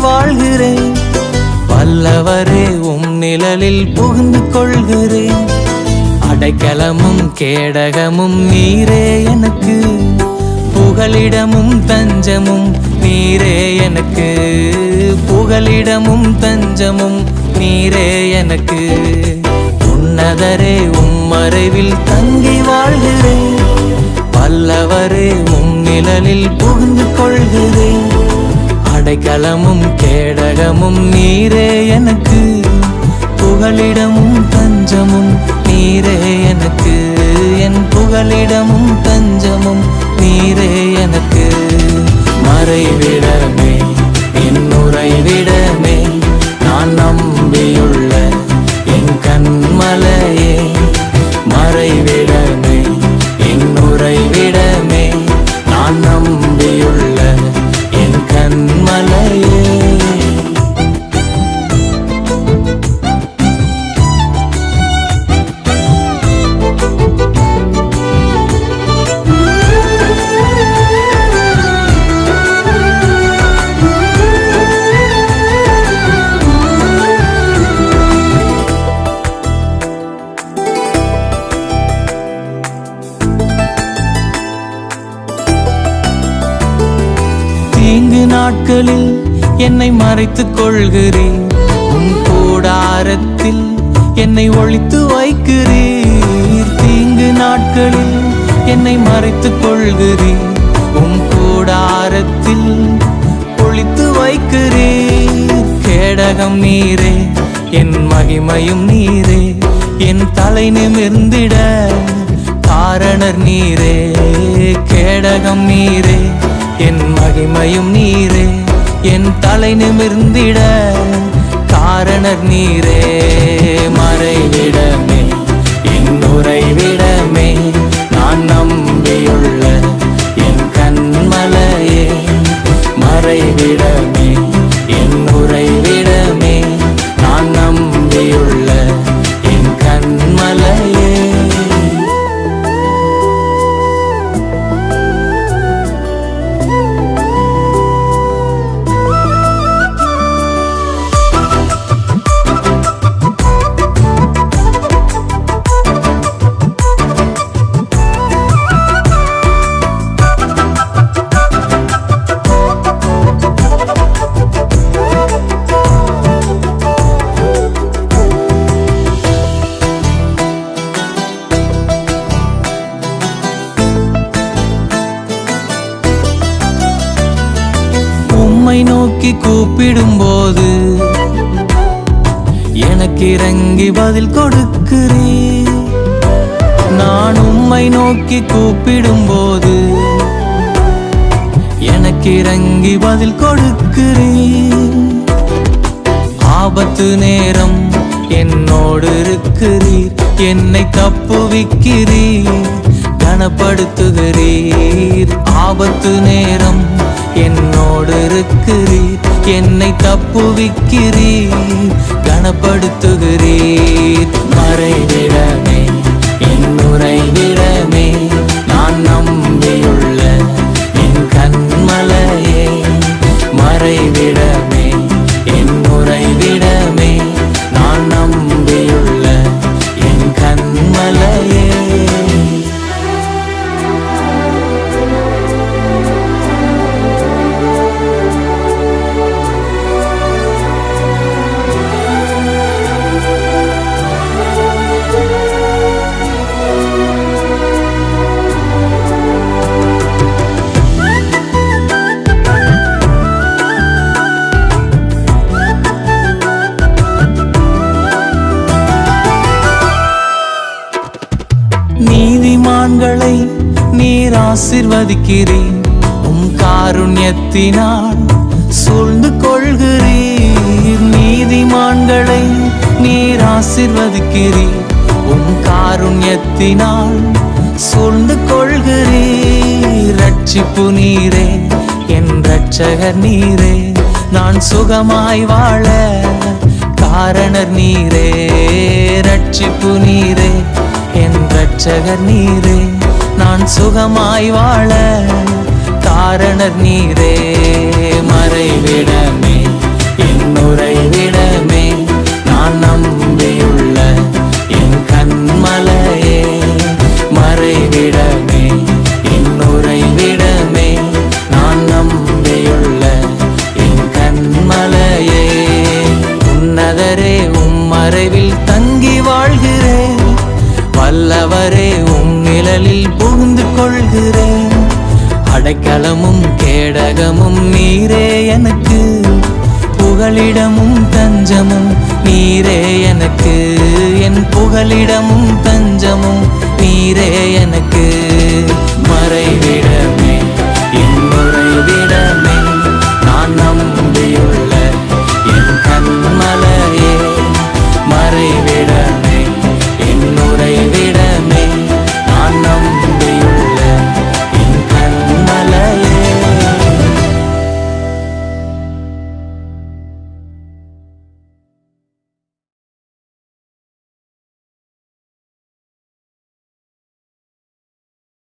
வாழ்கிறேன். வல்லவரே உம் நிழலில் புகுந்து கொள்கிறேன். அடைக்கலமும் கேடகமும் நீரே எனக்கு, புகலிடமும் தஞ்சமும் நீரே எனக்கு, புகலிடமும் தஞ்சமும் நீரே எனக்கு. உன்னதரே உம் மறைவில் தங்கி வாழ்கிறேன். வல்லவரே உம் நிழலில் புகுந்து கொள்கிறேன். அடைக்கலமும் கேடகமும் நீரே எனக்கு, புகலிடமும் தஞ்சமும் நீரே எனக்கு, என் புகலிடமும் தஞ்சமும் நீரே எனக்கு. மறைவிடமே என் உறைவிடமே, நான் நம்பியுள்ள என் கண்மலையே. மறைவிடமே என் உறைவிடமே, நான் நம்பியுள்ள என் கண்மலையே. தீங்கு நாட்களில் என்னை மறைத்துக் கொள்கிறீர். உம் கூடாரத்தில் என்னை ஒளித்து வைக்கிறீர். தீங்கு நாட்களில் என்னை மறைத்துக் கொள்கிறீர். உம் கூடாரத்தில் ஒளித்து வைக்கிறீர். கேடகம் நீரே, என் மகிமையும் நீரே, என் தலை நிமிர்ந்திட காரணர் நீரே. கேடகம் நீரே, என் மகிமையும் நீரே, என் தலை நிமிர்ந்திட காரணர் நீரே. மறைவிடமே என் உறைவிடமே, நான் நம்பியுள்ள என் கண்மலையே. மறைவிடமே என் உறைவிடமே, நான் நம்பியுள்ள என் கண்மலையே. உம்மை நோக்கி கூப்பிடும்போது எனக்கு இறங்கி பதில் கொடுக்கிறீர். நான் உம்மை நோக்கி கூப்பிடும்போது எனக்கு இறங்கி பதில் கொடுக்கிறீர். ஆபத்து நேரம் என்னோடு இருக்கிறீர். என்னை தப்புவிக்கிறீர், கனப்படுத்துகிறீர். ஆபத்து நேரம் என்னோடு இருக்கிறீர். என்னை தப்புவிக்கிறீர், கனப்படுத்துகிறீர். மறைவிடமே என் உறைவிடமே, நான் நம்பியுள்ள என் கண்மலையே. மறைவிடமே என் உறைவிடமே, நான் நம்பியுள்ள என் கண்மலையே. நீதிமான்களை நீர் ஆசீர்வதிக்கிறீர். உம் காருண்யத்தினால் சூழ்ந்து கொள்கிறீர். நீதிமான்களை நீர் ஆசீர்வதிக்கிறீர். உம் காருண்யத்தினால் சூழ்ந்து கொள்கிறீர். ரட்சிப்பு நீரே, என் இரட்சகர் நீரே, நான் சுகமாய் வாழ காரணர் நீரே. ரட்சிப்பு நீரே, என் இரட்சகர் நீரே, நான் சுகமாய் வாழ காரணர் நீரே. மறைவிடமே நாதரே உம் மறைவில் தங்கி வாழ்கிறேன். வல்லவரே உம் நிழலில் புகுந்து கொள்கிறேன். அடைக்கலமும் கேடகமும் நீரே எனக்கு, புகலிடமும் தஞ்சமும் நீரே எனக்கு. என் புகலிடமும் தஞ்சமும் நீரே எனக்கு. மறைவிடமே